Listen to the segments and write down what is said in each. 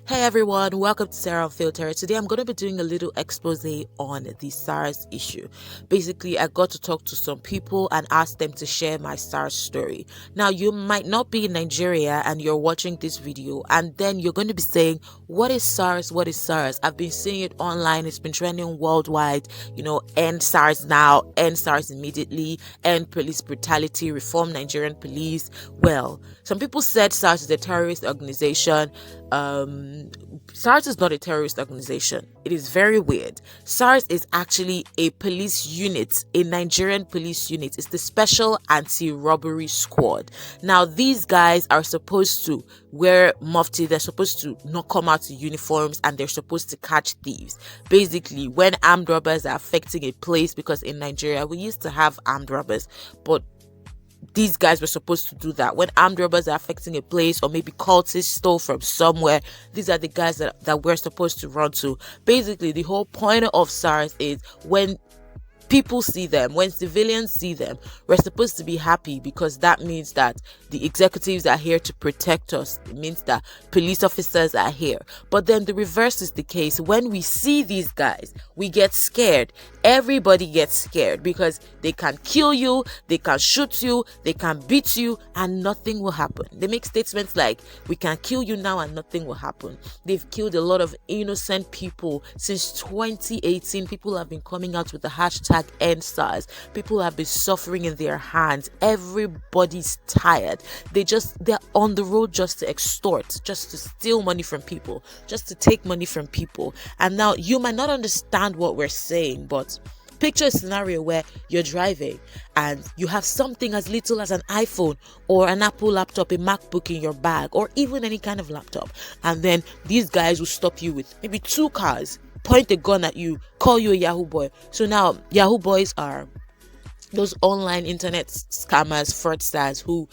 Hey everyone, welcome to Sarah Unfiltered. Today I'm going to be doing a little expose on the SARS issue. Basically, I got to talk to some people and ask them to share my SARS story. Now, you might not be in Nigeria and you're watching this video, and then you're going to be saying, what is SARS? What is SARS? I've been seeing it online. It's been trending worldwide. End SARS now, end SARS immediately, end police brutality, reform Nigerian police. Well, some people said SARS is a terrorist organization. SARS is not a terrorist organization. It is very weird. SARS is actually a police unit, a Nigerian police unit. It's the Special Anti-Robbery Squad. Now, these guys are supposed to wear mufti. They're supposed to not come out in uniforms, and they're supposed to catch thieves. Basically, when armed robbers are affecting a place, because in Nigeria, we used to have armed robbers, but these guys were supposed to do that. When armed robbers are affecting a place, or maybe cultists stole from somewhere, these are the guys that we're supposed to run to. Basically, the whole point of SARS is when people see them, when civilians see them, we're supposed to be happy, because that means that the executives are here to protect us. It means that police officers are here. But then the reverse is the case. When we see these guys, we get scared. Everybody gets scared, because they can kill you, they can shoot you, they can beat you, and nothing will happen. They make statements like, we can kill you now and nothing will happen. They've killed a lot of innocent people since 2018. People have been coming out with the hashtag EndSARS. People have been suffering in their hands. Everybody's tired. They're on the road just to extort, just to steal money from people, just to take money from people. And now you might not understand what we're saying, but picture a scenario where you're driving and you have something as little as an iPhone or an Apple laptop, a MacBook in your bag, or even any kind of laptop. And then these guys will stop you with maybe two cars, point a gun at you, call you a Yahoo boy. So now Yahoo boys are those online internet scammers, fraudsters who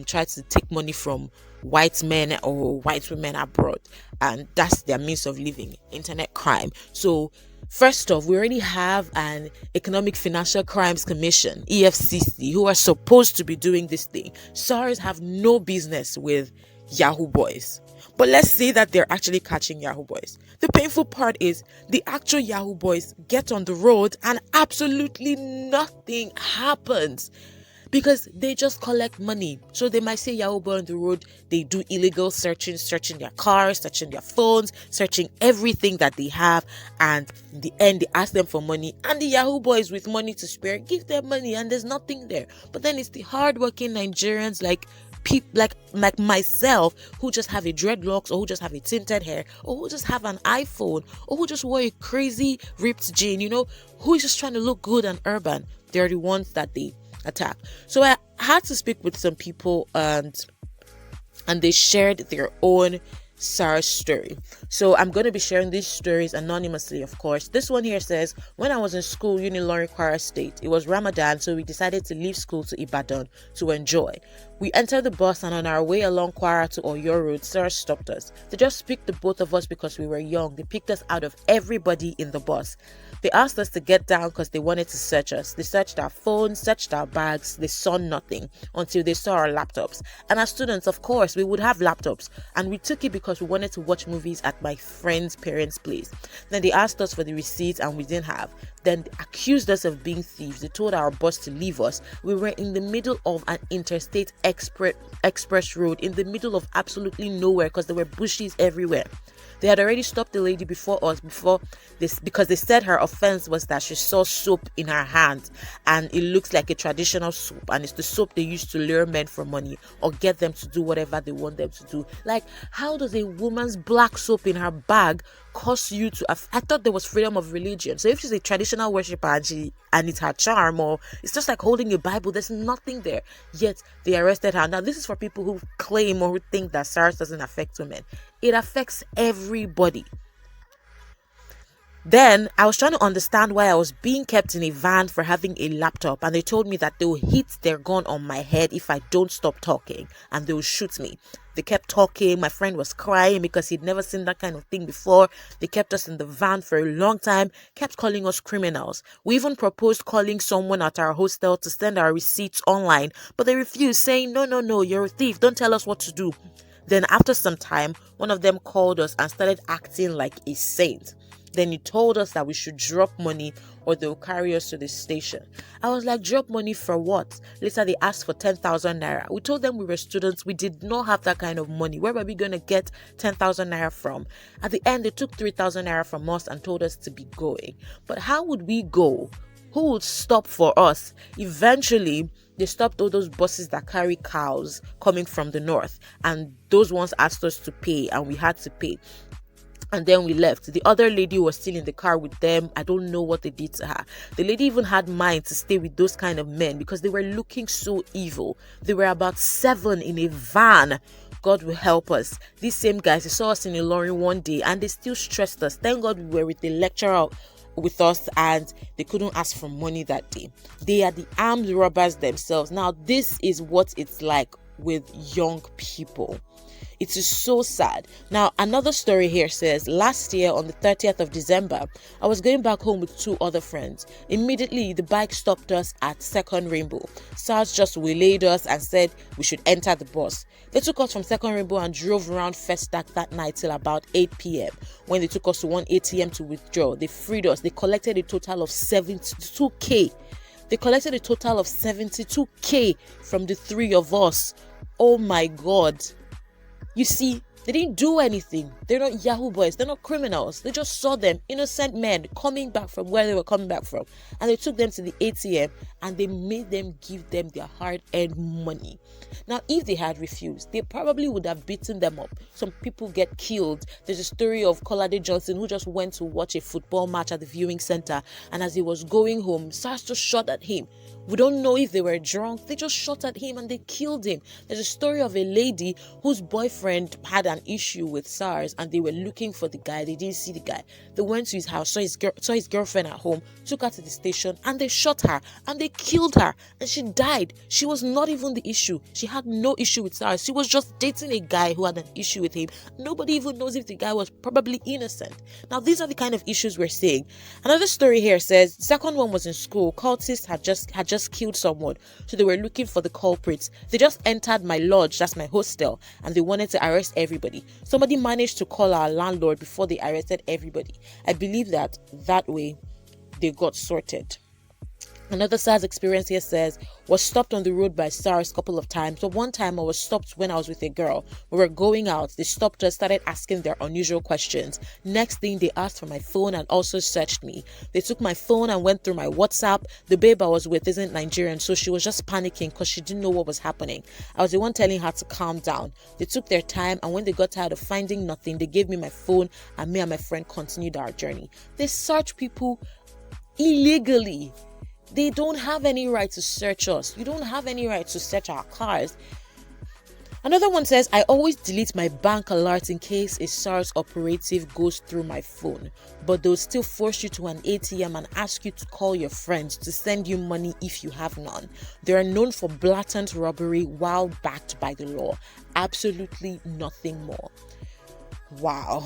try to take money from white men or white women abroad, and that's their means of living, internet crime. So first off, we already have an Economic Financial Crimes Commission, EFCC, who are supposed to be doing this thing. SARS have no business with Yahoo boys. But let's say that they're actually catching Yahoo boys. The painful part is the actual Yahoo boys get on the road and absolutely nothing happens, because they just collect money. So they might say Yahoo boy on the road, they do illegal searching their cars, searching their phones, searching everything that they have, and in the end they ask them for money, and the Yahoo boys with money to spare give them money, and there's nothing there. But then it's the hardworking Nigerians like people like myself, who just have a dreadlocks, or who just have a tinted hair, or who just have an iPhone, or who just wear a crazy ripped jean, who is just trying to look good and urban. They're the ones that they attack. So I had to speak with some people, and they shared their own SARS story. So I'm going to be sharing these stories anonymously, of course. This one here says, when I was in school, Unilorin, Kwara State, it was Ramadan, so we decided to leave school to Ibadan to enjoy. We entered the bus, and on our way along Kwara to Oyo Road, SARS stopped us. They just picked the both of us because we were young. They picked us out of everybody in the bus. They asked us to get down because they wanted to search us. They searched our phones, searched our bags. They saw nothing until they saw our laptops. And as students, of course, we would have laptops. And we took it because we wanted to watch movies at my friend's parents' place. Then they asked us for the receipts, and we didn't have. Then they accused us of being thieves. They told our boss to leave us. We were in the middle of an interstate express road, in the middle of absolutely nowhere, because there were bushes everywhere. They had already stopped the lady before us because they said her offense was that she saw soap in her hand, and it looks like a traditional soap, and it's the soap they use to lure men for money or get them to do whatever they want them to do. Like, how does a woman's black soap in her bag cause you to I thought there was freedom of religion. So if she's a traditional worshiper and it's her charm, or it's just like holding a Bible, there's nothing there. Yet they arrested her. Now this is for people who claim or who think that SARS doesn't affect women. It affects everybody. Then I was trying to understand why I was being kept in a van for having a laptop, and they told me that they will hit their gun on my head if I don't stop talking, and they will shoot me. They kept talking. My friend was crying because he'd never seen that kind of thing before. They kept us in the van for a long time, kept calling us criminals. We even proposed calling someone at our hostel to send our receipts online, but they refused, saying, no, you're a thief. Don't tell us what to do. Then after some time, one of them called us and started acting like a saint. Then he told us that we should drop money or they'll carry us to the station. I was like, drop money for what? Later they asked for 10,000 naira. We told them we were students. We did not have that kind of money. Where were we going to get 10,000 naira from? At the end, they took 3,000 naira from us and told us to be going. But how would we go? Who would stop for us? Eventually, they stopped all those buses that carry cows coming from the north. And those ones asked us to pay and we had to pay. And then we left. The other lady was still in the car with them. I don't know what they did to her. The lady even had mind to stay with those kind of men because they were looking so evil. They were about 7 in a van. God will help us. These same guys, they saw us in a lorry one day and they still stressed us. Thank God we were with the lecturer with us and they couldn't ask for money that day. They are the armed robbers themselves. Now, this is what it's like with young people. It is so sad. Now, another story here says, last year on the 30th of December, I was going back home with 2 other friends. Immediately, the bike stopped us at Second Rainbow. SARS just waylaid us and said we should enter the bus. They took us from Second Rainbow and drove around First Stack that night till about 8 p.m. When they took us to one ATM to withdraw, they freed us. They collected a total of 72k. They collected a total of 72k from the 3 of us. Oh my God. You see, they didn't do anything. They're not Yahoo boys. They're not criminals. They just saw them, innocent men, coming back from where they were coming back from. And they took them to the ATM and they made them give them their hard-earned money. Now, if they had refused, they probably would have beaten them up. Some people get killed. There's a story of Kaale Johnson who just went to watch a football match at the viewing center. And as he was going home, SARS just shot at him. We don't know if they were drunk. They just shot at him and they killed him. There's a story of a lady whose boyfriend had an issue with SARS and they were looking for the guy. They didn't see the guy. They went to his house, saw his girlfriend at home, took her to the station and they shot her and they killed her and she died. She was not even the issue. She had no issue with SARS. She was just dating a guy who had an issue with him. Nobody even knows if the guy was probably innocent. Now, these are the kind of issues we're seeing. Another story here says the second one was in school. Cultists had just killed someone, so they were looking for the culprits. They just entered my lodge, that's my hostel, and they wanted to arrest everybody. Somebody managed to call our landlord before they arrested everybody. I believe that way they got sorted. Another SARS experience here says, was stopped on the road by SARS a couple of times. So one time I was stopped when I was with a girl. We were going out. They stopped us, started asking their unusual questions. Next thing, they asked for my phone and also searched me. They took my phone and went through my WhatsApp. The babe I was with isn't Nigerian, so she was just panicking because she didn't know what was happening. I was the one telling her to calm down. They took their time, and when they got tired of finding nothing, they gave me my phone, and me and my friend continued our journey. They search people illegally. They don't have any right to search us. You don't have any right to search our cars. Another one says, I always delete my bank alerts in case a SARS operative goes through my phone, but they'll still force you to an ATM and ask you to call your friends to send you money if you have none. They are known for blatant robbery while backed by the law. Absolutely nothing more. Wow.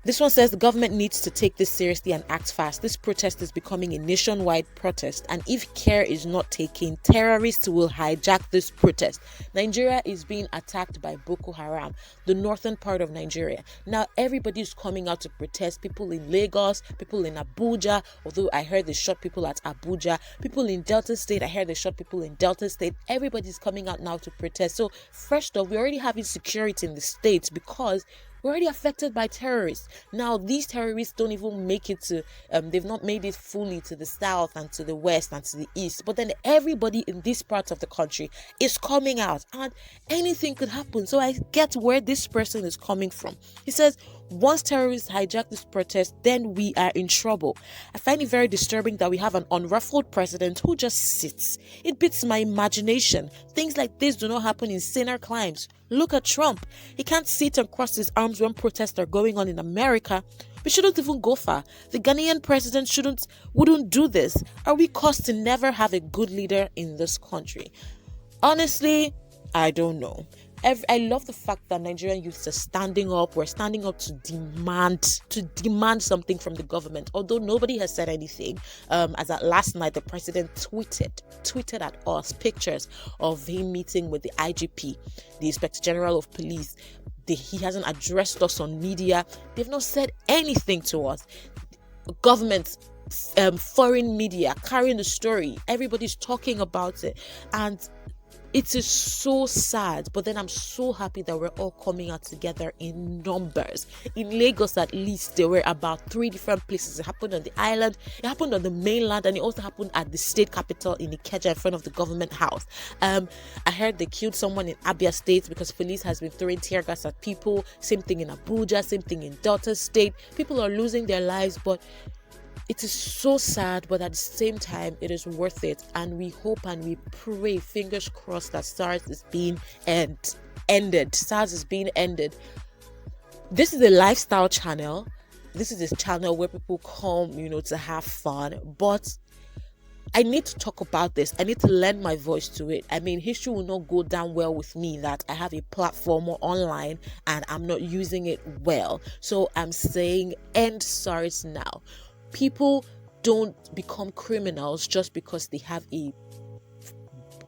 This one says the government needs to take this seriously and act fast. This protest is becoming a nationwide protest, and if care is not taken, terrorists will hijack this protest. Nigeria is being attacked by Boko Haram, the northern part of Nigeria. Now everybody is coming out to protest. People in Lagos, people in Abuja, although I heard they shot people at Abuja, people in Delta State, I heard they shot people in Delta State. Everybody's coming out now to protest. So first off, we already have insecurity in the states because we're already affected by terrorists. Now, these terrorists don't even make it to, they've not made it fully to the south and to the west and to the east. But then everybody in this part of the country is coming out and anything could happen. So I get where this person is coming from. He says, once terrorists hijack this protest, then we are in trouble. I find it very disturbing that we have an unruffled president who just sits. It beats my imagination. Things like this do not happen in saner climes. Look at Trump. He can't sit and cross his arms when protests are going on in America. We shouldn't even go far. The Ghanaian president wouldn't do this. Are we caused to never have a good leader in this country? Honestly, I don't know. I love the fact that Nigerian youths are standing up. We're standing up to demand something from the government. Although nobody has said anything. As at last night, the president tweeted at us pictures of him meeting with the IGP, the Inspector General of Police. He hasn't addressed us on media. They've not said anything to us. Government, foreign media carrying the story. Everybody's talking about it, and it is so sad. But then I'm so happy that we're all coming out together in numbers. In Lagos, at least, there were about 3 different places. It happened on the island, it happened on the mainland, and it also happened at the state capital in Ikeja, in front of the government house. I heard they killed someone in Abia State because police has been throwing tear gas at people. Same thing in Abuja, same thing in Delta State. People are losing their lives, but it is so sad, but at the same time, it is worth it. And we hope and we pray, fingers crossed, that SARS is being ended. SARS is being ended. This is a lifestyle channel. This is a channel where people come, to have fun. But I need to talk about this. I need to lend my voice to it. I mean, history will not go down well with me that I have a platform or online and I'm not using it well. So I'm saying EndSARS now. People don't become criminals just because they have a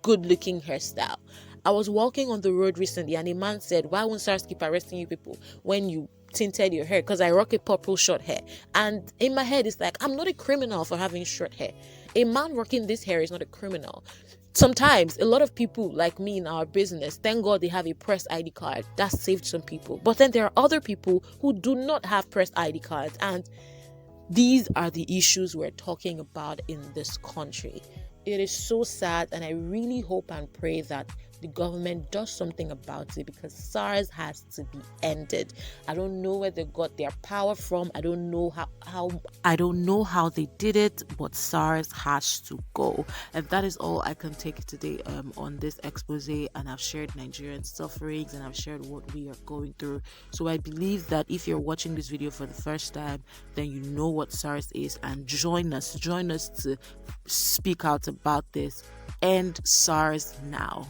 good-looking hairstyle. I was walking on the road recently and a man said, "Why won't SARS keep arresting you people when you tinted your hair?" Because I rock a purple short hair. And in my head, it's like, I'm not a criminal for having short hair. A man rocking this hair is not a criminal. Sometimes, a lot of people like me in our business, thank God they have a press ID card. That saved some people. But then there are other people who do not have press ID cards, and these are the issues we're talking about in this country. It is so sad, and I really hope and pray that the government does something about it, because SARS has to be ended. I don't know where they got their power from. I don't know how they did it, but SARS has to go. And that is all I can take today on this expose. And I've shared Nigerian sufferings and I've shared what we are going through. So I believe that if you're watching this video for the first time, then you know what SARS is, and join us to speak out about this. End SARS now.